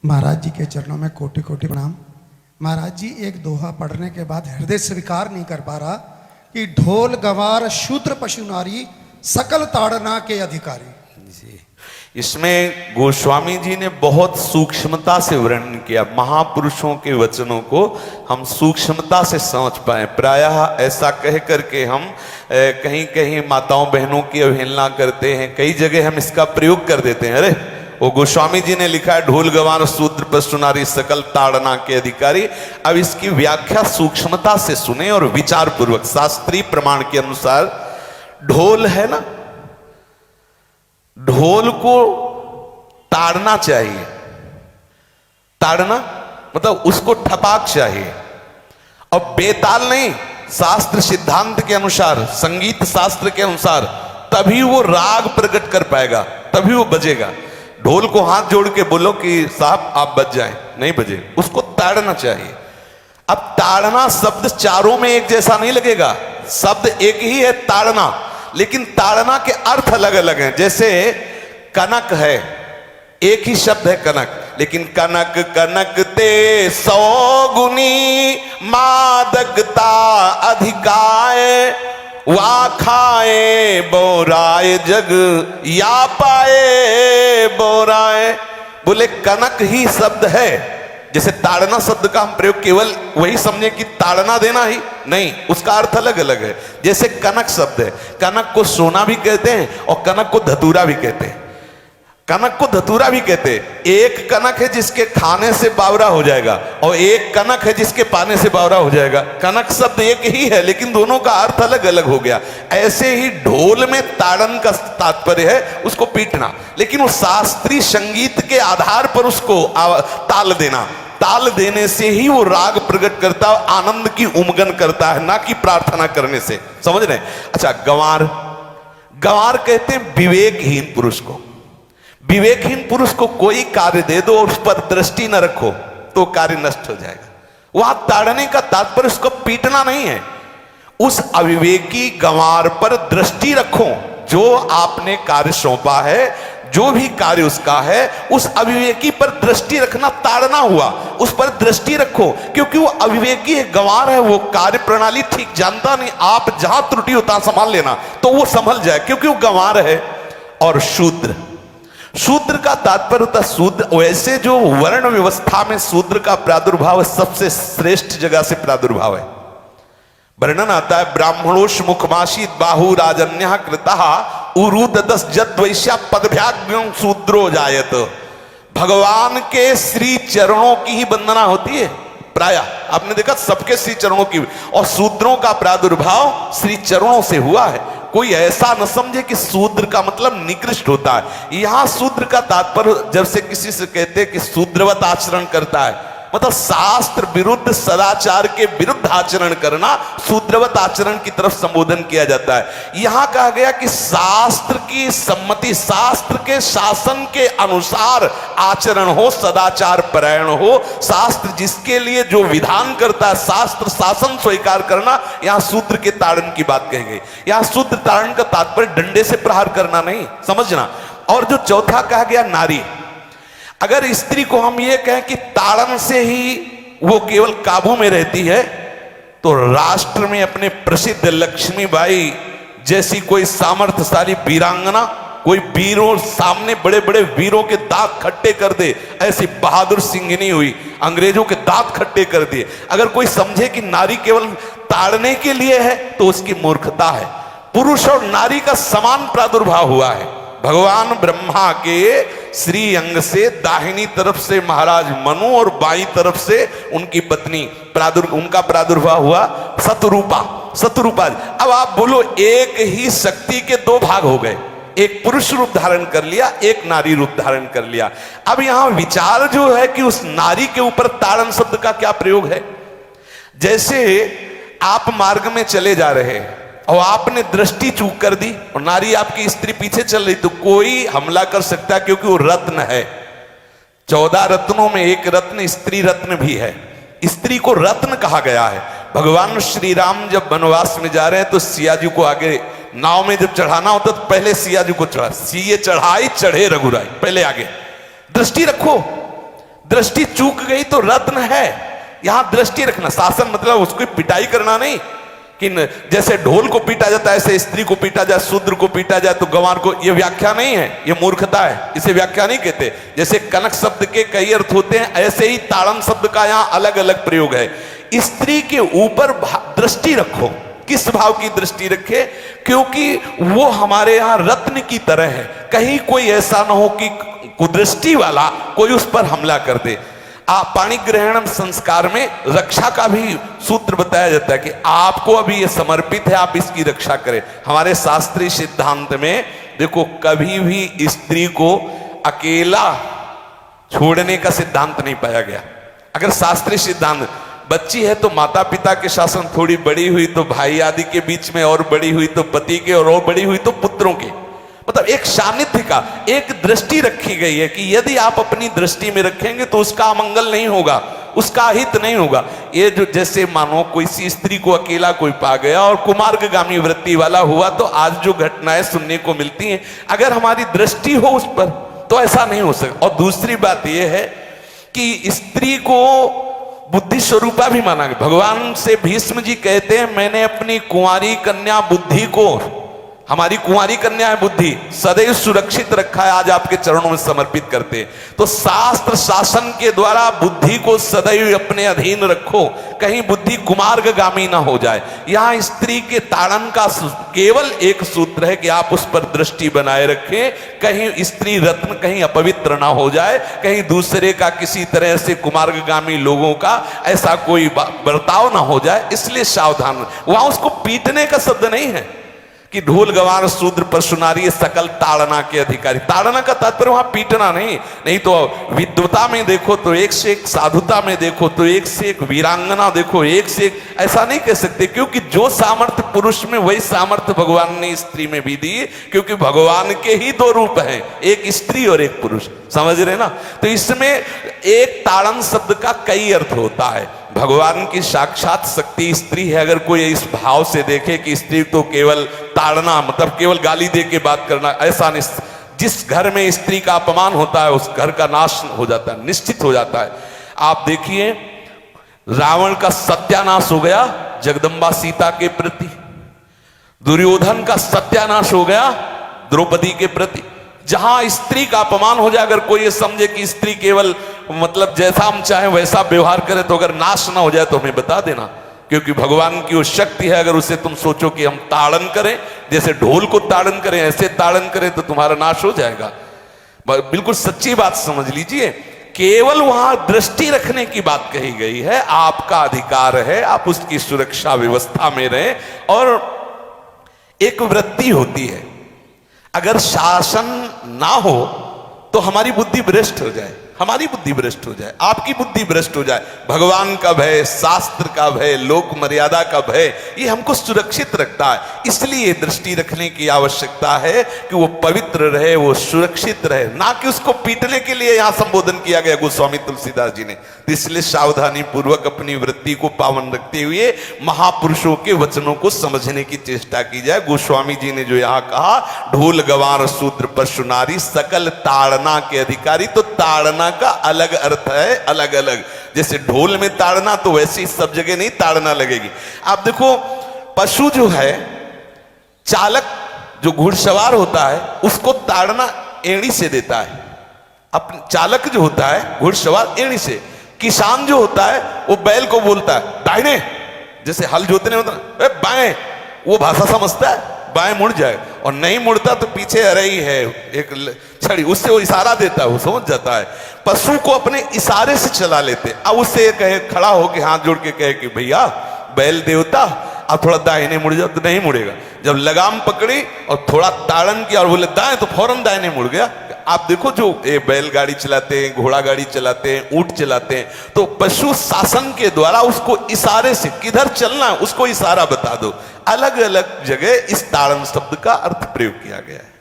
महाराज जी के चरणों में कोटि कोटि प्रणाम। महाराज जी एक दोहा पढ़ने के बाद हृदय स्वीकार नहीं कर पा रहा कि ढोल गवार शूद्र पशु नारी सकल ताड़ना के अधिकारी। जी, इसमें गोस्वामी जी ने बहुत सूक्ष्मता से वर्णन किया। महापुरुषों के वचनों को हम सूक्ष्मता से समझ पाए। प्रायः ऐसा कह करके हम कहीं कहीं माताओं बहनों की अवहेलना करते हैं, कई जगह हम इसका प्रयोग कर देते हैं। अरे वो गोस्वामी जी ने लिखा है ढोल गवार शूद्र पशु नारी सकल ताड़ना के अधिकारी। अब इसकी व्याख्या सूक्ष्मता से सुने और विचार पूर्वक। शास्त्रीय प्रमाण के अनुसार ढोल है ना, ढोल को ताड़ना चाहिए। ताड़ना मतलब उसको ठपाक चाहिए और बेताल नहीं। शास्त्र सिद्धांत के अनुसार, संगीत शास्त्र के अनुसार तभी वो राग प्रकट कर पाएगा, तभी वो बजेगा। ढोल को हाथ जोड़ के बोलो कि साहब आप बज जाएं, नहीं बजे, उसको ताड़ना चाहिए। अब ताड़ना शब्द चारों में एक जैसा नहीं लगेगा। शब्द एक ही है ताड़ना, लेकिन ताड़ना के अर्थ अलग अलग हैं। जैसे कनक है, एक ही शब्द है कनक, लेकिन कनक कनक ते 100 गुनी मादकता अधिकाय वा खाए बोराए जग या पाए बोराए। बोले कनक ही शब्द है। जैसे ताड़ना शब्द का हम प्रयोग केवल वही समझे कि ताड़ना देना ही नहीं, उसका अर्थ अलग अलग है। जैसे कनक शब्द है, कनक को सोना भी कहते हैं और कनक को धतूरा भी कहते हैं। कनक को धतूरा भी कहते हैं। एक कनक है जिसके खाने से बावरा हो जाएगा और एक कनक है जिसके पाने से बावरा हो जाएगा। कनक शब्द एक ही है, लेकिन दोनों का अर्थ अलग अलग हो गया। ऐसे ही ढोल में ताड़न का तात्पर्य है उसको पीटना, लेकिन वो शास्त्रीय संगीत के आधार पर उसको ताल देना। ताल देने से ही वो राग प्रकट करता है, आनंद की उमगन करता है, ना कि प्रार्थना करने से। समझ रहे? अच्छा, गंवार, गंवार कहते हैं विवेकहीन पुरुष को। विवेकहीन पुरुष को कोई कार्य दे दो और उस पर दृष्टि न रखो तो कार्य नष्ट हो जाएगा। वहां ताड़ने का तात्पर्य उसको पीटना नहीं है। उस अविवेकी गंवार पर दृष्टि रखो। जो आपने कार्य सौंपा है, जो भी कार्य उसका है, उस अविवेकी पर दृष्टि रखना ताड़ना हुआ। उस पर दृष्टि रखो, क्योंकि वो अविवेकी है, गंवार है, वो कार्य प्रणाली ठीक जानता नहीं। आप जहां त्रुटि होता संभाल लेना तो वो संभल जाए, क्योंकि वो गंवार है। और शूद्र, शूद्र का तात्पर्य होता है शूद्र। वैसे जो वर्ण व्यवस्था में शूद्र का प्रादुर्भाव सबसे श्रेष्ठ जगह से प्रादुर्भाव है। वर्णन आता है ब्राह्मणोष मुखमाशी बाहु राजन्य कृतः उरुददस जद वैश्या पदभ्याग्यं शूद्रो जायत। भगवान के श्री चरणों की ही वंदना होती है। प्राय आपने देखा सबके श्री चरणों की, और शूद्रों का प्रादुर्भाव श्री चरणों से हुआ है। कोई ऐसा न समझे कि शूद्र का मतलब निकृष्ट होता है। यहां शूद्र का तात्पर्य जब से किसी से कहते हैं कि शूद्रवत आचरण करता है, मतलब शास्त्र विरुद्ध, सदाचार के विरुद्ध आचरण करना, शूद्रवत आचरण की तरफ संबोधन किया जाता है। यहां कहा गया कि शास्त्र की सम्मति, शास्त्र के शासन के अनुसार आचरण हो, सदाचार परायण हो। शास्त्र जिसके लिए जो विधान करता है, शास्त्र शासन स्वीकार करना, यहां शूद्र के ताड़न की बात कही गई। यहां शूद्र ताड़न का तात्पर्य डंडे से प्रहार करना नहीं, समझना। और जो चौथा कहा गया नारी, अगर स्त्री को हम ये कहें कि ताड़न से ही वो केवल काबू में रहती है, तो राष्ट्र में अपने प्रसिद्ध लक्ष्मीबाई जैसी कोई सामर्थ्यशाली वीरांगना, कोई वीरों सामने बड़े बड़े वीरों के दांत खट्टे कर दे, ऐसी बहादुर सिंघनी हुई, अंग्रेजों के दांत खट्टे कर दिए। अगर कोई समझे कि नारी केवल ताड़ने के लिए है तो उसकी मूर्खता है। पुरुष और नारी का समान प्रादुर्भाव हुआ है। भगवान ब्रह्मा के श्री अंग से दाहिनी तरफ से महाराज मनु और बाईं तरफ से उनकी पत्नी उनका प्रादुर्भाव हुआ शतरूपा। शतरूपा, अब आप बोलो एक ही शक्ति के दो भाग हो गए, एक पुरुष रूप धारण कर लिया, एक नारी रूप धारण कर लिया। अब यहां विचार जो है कि उस नारी के ऊपर ताड़न शब्द का क्या प्रयोग है। जैसे आप मार्ग में चले जा रहे हैं और आपने दृष्टि चूक कर दी और नारी आपकी स्त्री पीछे चल रही, तो कोई हमला कर सकता है, क्योंकि वो रत्न है। 14 रत्नों में एक रत्न स्त्री रत्न भी है। स्त्री को रत्न कहा गया है। भगवान श्री राम जब वनवास में जा रहे हैं तो सिया जी को आगे नाव में जब चढ़ाना होता तो पहले सिया जी को चढ़ा, सीए चढ़ाई चढ़े रघुराई, पहले आगे। दृष्टि रखो, दृष्टि चूक गई तो रत्न है। यहां दृष्टि रखना, शासन मतलब उसको पिटाई करना नहीं कि जैसे ढोल को पीटा जाता है ऐसे स्त्री को पीटा जाए, शूद्र को पीटा जाए तो गंवार को, ये व्याख्या नहीं है, ये मूर्खता है, इसे व्याख्या नहीं कहते। जैसे कनक शब्द के कई अर्थ होते हैं, ऐसे ही ताड़न शब्द का यहां अलग अलग प्रयोग है। स्त्री के ऊपर दृष्टि रखो। किस भाव की दृष्टि रखे? क्योंकि वो हमारे यहां रत्न की तरह है, कहीं कोई ऐसा ना हो कि कुदृष्टि वाला कोई उस पर हमला कर दे। पाणी ग्रहण संस्कार में रक्षा का भी सूत्र बताया जाता है कि आपको अभी ये समर्पित है, आप इसकी रक्षा करें। हमारे शास्त्रीय सिद्धांत में देखो, कभी भी स्त्री को अकेला छोड़ने का सिद्धांत नहीं पाया गया। अगर शास्त्रीय सिद्धांत, बच्ची है तो माता पिता के शासन, थोड़ी बड़ी हुई तो भाई आदि के बीच में, और बड़ी हुई तो पति के, और बड़ी हुई तो पुत्रों के, मतलब एक सानिध्य का एक दृष्टि रखी गई है कि यदि आप अपनी दृष्टि में रखेंगे तो उसका अमंगल नहीं होगा, उसका हित नहीं होगा। ये जो जैसे मानो कोई सी स्त्री को अकेला कोई पा गया और कुमार्गगामी वृत्ति वाला हुआ, तो आज जो घटनाएं सुनने को मिलती हैं, अगर हमारी दृष्टि हो उस पर तो ऐसा नहीं हो सकता। और दूसरी बात यह है कि स्त्री को बुद्धि स्वरूपा भी माना गया। भगवान से भीष्म जी कहते हैं, मैंने अपनी कुंवारी कन्या बुद्धि को, हमारी कुंवारी कन्या है बुद्धि, सदैव सुरक्षित रखा है, आज आपके चरणों में समर्पित करते हैं। तो शास्त्र शासन के द्वारा बुद्धि को सदैव अपने अधीन रखो, कहीं बुद्धि कुमार्गगामी ना हो जाए। यहां स्त्री के ताड़न का केवल एक सूत्र है कि आप उस पर दृष्टि बनाए रखें, कहीं स्त्री रत्न कहीं अपवित्र ना हो जाए, कहीं दूसरे का किसी तरह से कुमार्गगामी लोगों का ऐसा कोई बर्ताव ना हो जाए, इसलिए सावधान। वहां उसको पीटने का शब्द नहीं है कि ढोल गवार शूद्र पशु नारी सकल ताड़ना के अधिकारी। ताड़ना का तात्पर्य वहां पीटना नहीं तो विद्वता में देखो तो एक से एक, साधुता में देखो तो एक से एक, वीरांगना देखो एक से एक, ऐसा नहीं कह सकते। क्योंकि जो सामर्थ्य पुरुष में वही सामर्थ्य भगवान ने स्त्री में भी दी, क्योंकि भगवान के ही दो रूप हैं, एक स्त्री और एक पुरुष, समझ रहे ना। तो इसमें एक ताड़न शब्द का कई अर्थ होता है। भगवान की साक्षात शक्ति स्त्री है। अगर कोई इस भाव से देखे कि स्त्री तो केवल ताड़ना मतलब केवल गाली दे के बात करना, ऐसा नहीं। जिस घर में स्त्री का अपमान होता है उस घर का नाश हो जाता है, निश्चित हो जाता है। आप देखिए, रावण का सत्यानाश हो गया जगदम्बा सीता के प्रति, दुर्योधन का सत्यानाश हो गया द्रौपदी के प्रति। जहां स्त्री का अपमान हो जाए, अगर कोई ये समझे कि स्त्री केवल मतलब जैसा हम चाहें वैसा व्यवहार करे, तो अगर नाश ना हो जाए तो हमें बता देना, क्योंकि भगवान की वो शक्ति है। अगर उसे तुम सोचो कि हम ताड़न करें, जैसे ढोल को ताड़न करें ऐसे ताड़न करें, तो तुम्हारा नाश हो जाएगा। बिल्कुल सच्ची बात समझ लीजिए। केवल वहां दृष्टि रखने की बात कही गई है, आपका अधिकार है, आप उसकी सुरक्षा व्यवस्था में रहें। और एक वृत्ति होती है, अगर शासन ना हो तो हमारी बुद्धि भ्रष्ट हो जाए, हमारी बुद्धि भ्रष्ट हो जाए, आपकी बुद्धि भ्रष्ट हो जाए। भगवान का भय, शास्त्र का भय, लोक मर्यादा का भय, ये हमको सुरक्षित रखता है। इसलिए दृष्टि रखने की आवश्यकता है कि वो पवित्र रहे, वो सुरक्षित रहे, ना कि उसको पीटने के लिए यहां संबोधन किया गया गोस्वामी तुलसीदास जी ने। इसलिए सावधानी पूर्वक अपनी वृत्ति को पावन रखते हुए महापुरुषों के वचनों को समझने की चेष्टा की जाए। गोस्वामी जी ने जो यहाँ कहा, ढोल गवार शूद्र पशु नारी सकल ताड़ना के अधिकारी, तो ताड़ना का अलग अर्थ है, अलग अलग। जैसे ढोल में ताड़ना, तो वैसे ही सब जगह नहीं ताड़ना लगेगी। आप देखो, पशु जो है, चालक जो घुड़सवार होता है उसको ताड़ना एड़ी से देता है। अपने चालक जो होता है घुड़सवार एड़ी से, किसान जो होता है वो बैल को बोलता है दाहिने, जैसे हल जोतने होता है बाएं, वो भाषा समझता है, बाएं मुड़ जाए, और नहीं मुड़ता तो पीछे अरई है एक छड़ी, उससे वो इशारा देता है, वो समझ जाता है। पशु को अपने इशारे से चला लेते। अब उससे कहे, खड़ा होके हाथ जोड़ के कहे कि भैया बैल देवता अब थोड़ा दाहिने मुड़ जाओ, तो नहीं मुड़ेगा। जब लगाम पकड़ी और थोड़ा ताड़न किया और बोले दाएं, तो फौरन दाहिने मुड़ गया। आप देखो, जो बैलगाड़ी चलाते हैं, घोड़ा गाड़ी चलाते हैं, ऊंट चलाते हैं, तो पशु शासन के द्वारा उसको इशारे से किधर चलना है उसको इशारा बता दो। अलग अलग जगह इस ताड़न शब्द का अर्थ प्रयोग किया गया है।